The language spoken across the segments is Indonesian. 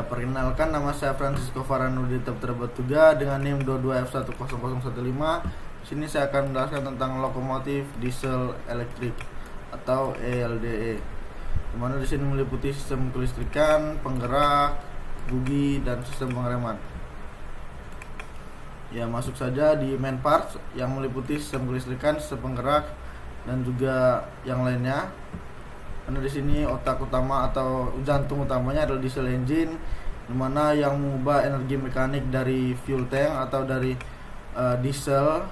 Perkenalkan, nama saya Francisco Farano di Terbatugah dengan NIM 22F10015. Sini saya akan menjelaskan tentang lokomotif diesel elektrik atau ELDE. Dimana di sini meliputi sistem kelistrikan, penggerak, bugi, dan sistem pengereman. Ya, masuk saja di main parts yang meliputi sistem kelistrikan, sistem penggerak, dan juga yang lainnya. Karena di sini otak utama atau jantung utamanya adalah diesel engine, dimana yang mengubah energi mekanik dari fuel tank atau dari diesel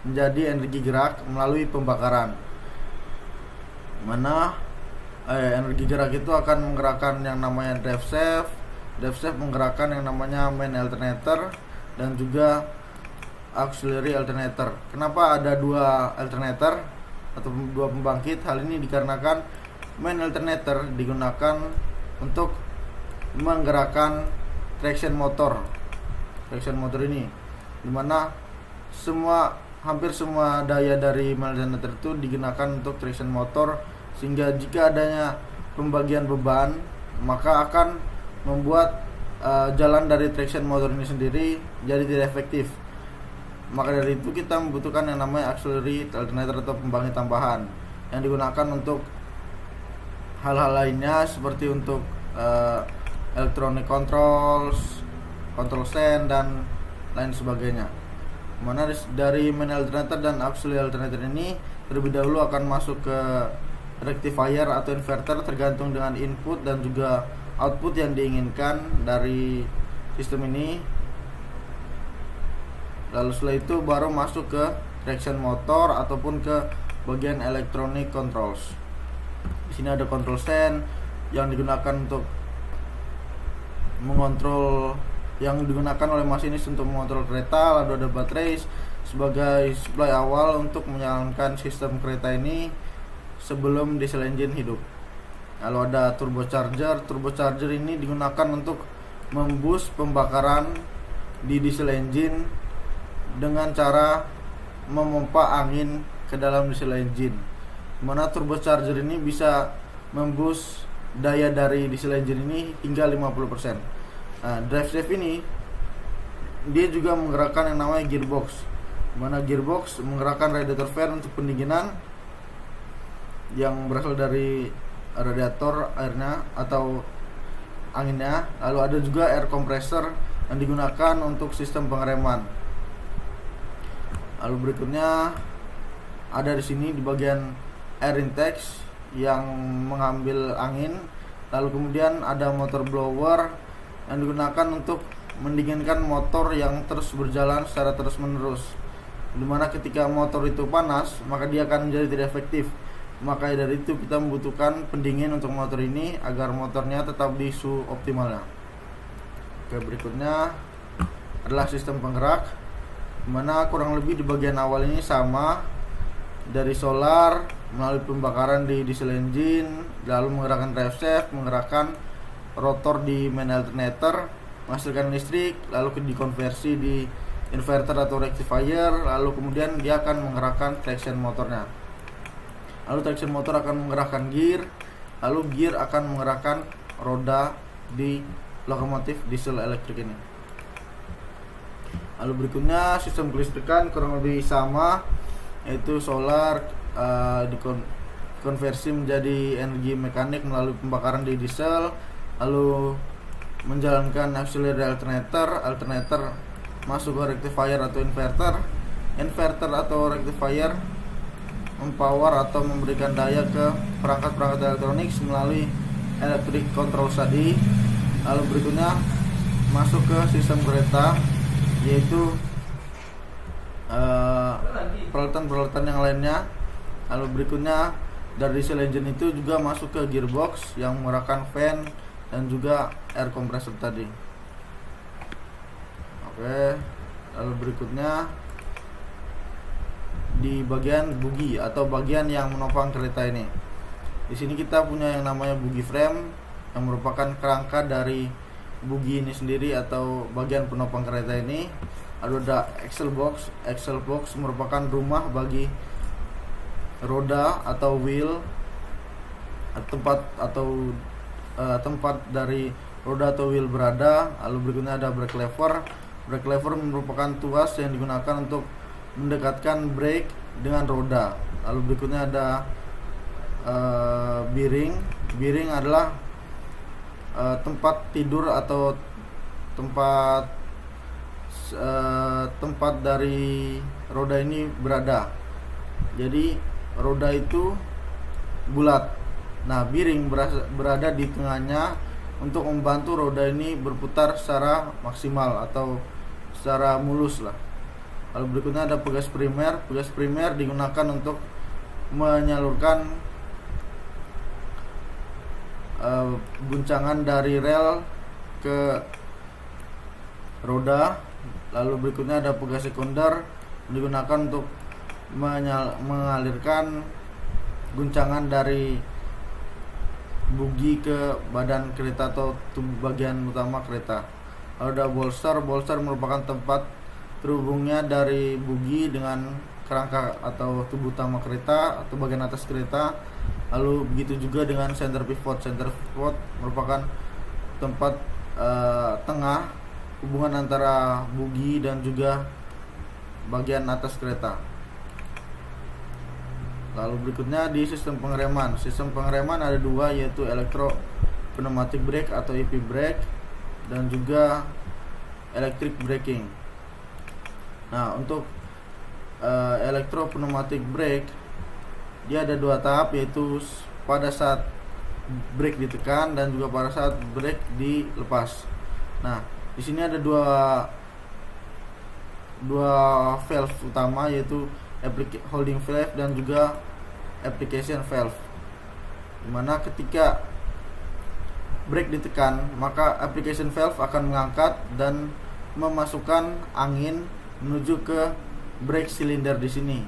menjadi energi gerak melalui pembakaran. Dimana energi gerak itu akan menggerakkan yang namanya drive shaft menggerakkan yang namanya main alternator dan juga auxiliary alternator. Kenapa ada dua alternator atau dua pembangkit? Hal ini dikarenakan main alternator digunakan untuk menggerakkan traction motor ini, dimana hampir semua daya dari main alternator itu digunakan untuk traction motor, sehingga jika adanya pembagian beban maka akan membuat jalan dari traction motor ini sendiri jadi tidak efektif. Maka dari itu kita membutuhkan yang namanya auxiliary alternator atau pembangkit tambahan yang digunakan untuk hal-hal lainnya seperti untuk electronic control stand dan lain sebagainya. Mana dari main alternator dan auxiliary alternator ini terlebih dahulu akan masuk ke rectifier atau inverter tergantung dengan input dan juga output yang diinginkan dari sistem ini. Lalu setelah itu baru masuk ke traction motor ataupun ke bagian electronic controls. Di sini ada control stand yang digunakan untuk mengontrol, yang digunakan oleh masinis untuk mengontrol kereta. Lalu ada baterai sebagai supply awal untuk menyalakan sistem kereta ini sebelum diesel engine hidup. Lalu ada turbocharger ini digunakan untuk memboost pembakaran di diesel engine dengan cara memompa angin ke dalam diesel engine, dimana turbocharger ini bisa memboost daya dari diesel engine ini hingga 50%. Drive shaft ini dia juga menggerakkan yang namanya gearbox, dimana gearbox menggerakkan radiator fan untuk pendinginan yang berasal dari radiator airnya atau anginnya. Lalu ada juga air compressor yang digunakan untuk sistem pengereman. Lalu berikutnya ada di sini di bagian air intake yang mengambil angin. Lalu kemudian ada motor blower yang digunakan untuk mendinginkan motor yang terus berjalan secara terus menerus, dimana ketika motor itu panas maka dia akan menjadi tidak efektif. Maka dari itu kita membutuhkan pendingin untuk motor ini agar motornya tetap di suhu optimalnya. Oke, berikutnya adalah sistem penggerak, dimana kurang lebih di bagian awal ini sama, dari solar melalui pembakaran di diesel engine, lalu menggerakkan drive shaft, menggerakkan rotor di main alternator, menghasilkan listrik, lalu dikonversi di inverter atau rectifier, lalu kemudian dia akan menggerakkan traction motornya. Lalu traction motor akan menggerakkan gear, lalu gear akan menggerakkan roda di lokomotif diesel elektrik ini. Lalu berikutnya sistem kelistrikan kurang lebih sama, yaitu solar dikonversi menjadi energi mekanik melalui pembakaran di diesel, lalu menjalankan auxiliary alternator masuk ke rectifier atau inverter atau rectifier mempower atau memberikan daya ke perangkat-perangkat elektronik melalui electric control tadi. Lalu berikutnya masuk ke sistem kereta, yaitu peralatan-peralatan yang lainnya. Lalu berikutnya dari diesel engine itu juga masuk ke gearbox yang menggerakkan fan dan juga air compressor tadi. Oke, lalu berikutnya di bagian bugi atau bagian yang menopang kereta ini. Di sini kita punya yang namanya bugi frame yang merupakan kerangka dari bugi ini sendiri atau bagian penopang kereta ini. Lalu ada axle box merupakan rumah bagi roda atau wheel, tempat dari roda atau wheel berada. Lalu berikutnya ada brake lever. Brake lever merupakan tuas yang digunakan untuk mendekatkan brake dengan roda. Lalu berikutnya ada bearing. Bearing adalah tempat tidur atau tempat dari roda ini berada. Jadi roda itu bulat. Nah, bearing berada di tengahnya untuk membantu roda ini berputar secara maksimal atau secara mulus lah. Lalu berikutnya ada pegas primer. Pegas primer digunakan untuk menyalurkan guncangan dari rel ke roda. Lalu berikutnya ada pegas sekunder, digunakan untuk mengalirkan guncangan dari bugi ke badan kereta atau tubuh bagian utama kereta. Lalu ada bolster. Bolster merupakan tempat terhubungnya dari bugi dengan kerangka atau tubuh utama kereta atau bagian atas kereta. Lalu begitu juga dengan center pivot. Center pivot merupakan tempat tengah hubungan antara bugi dan juga bagian atas kereta. Lalu berikutnya di sistem pengereman. Sistem pengereman ada dua, yaitu elektro pneumatic brake atau EP brake dan juga electric braking. Nah, untuk elektro pneumatic brake dia ada dua tahap, yaitu pada saat brake ditekan dan juga pada saat brake dilepas. Nah, di sini ada dua valve utama, yaitu holding valve dan juga application valve. Dimana ketika brake ditekan, maka application valve akan mengangkat dan memasukkan angin menuju ke brake cylinder di sini,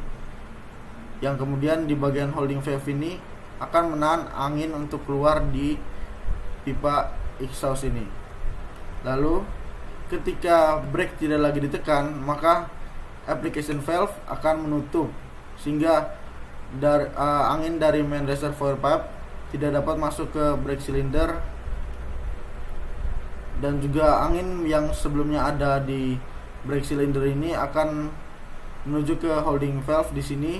yang kemudian di bagian holding valve ini akan menahan angin untuk keluar di pipa exhaust ini. Lalu ketika brake tidak lagi ditekan, maka application valve akan menutup sehingga angin dari main reservoir pipe tidak dapat masuk ke brake cylinder, dan juga angin yang sebelumnya ada di brake cylinder ini akan menuju ke holding valve di sini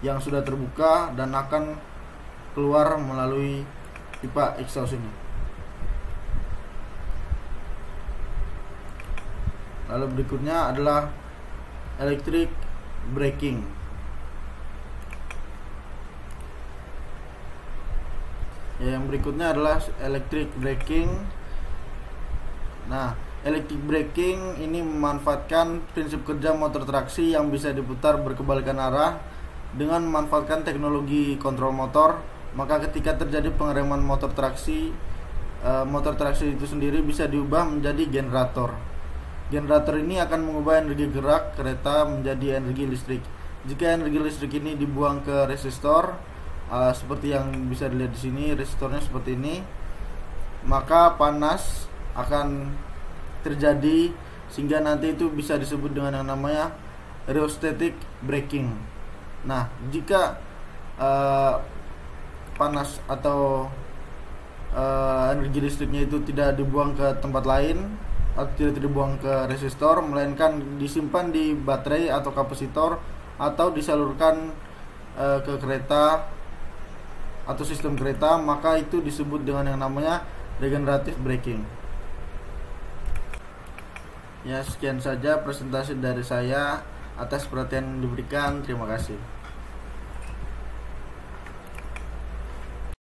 yang sudah terbuka dan akan keluar melalui pipa exhaust ini. Lalu berikutnya adalah electric braking. Yang berikutnya adalah electric braking. Nah, electric braking ini memanfaatkan prinsip kerja motor traksi yang bisa diputar berkebalikan arah dengan memanfaatkan teknologi kontrol motor. Maka ketika terjadi pengereman motor traksi itu sendiri bisa diubah menjadi generator. Generator ini akan mengubah energi gerak kereta menjadi energi listrik. Jika energi listrik ini dibuang ke resistor, seperti yang bisa dilihat di sini, resistornya seperti ini, maka panas akan terjadi sehingga nanti itu bisa disebut dengan yang namanya rheostatic braking. Nah, jika panas atau energi listriknya itu tidak dibuang ke tempat lain atau tidak dibuang ke resistor, melainkan disimpan di baterai atau kapasitor atau disalurkan ke kereta atau sistem kereta, maka itu disebut dengan yang namanya regenerative braking. Ya, sekian saja presentasi dari saya. Atas perhatian yang diberikan, terima kasih.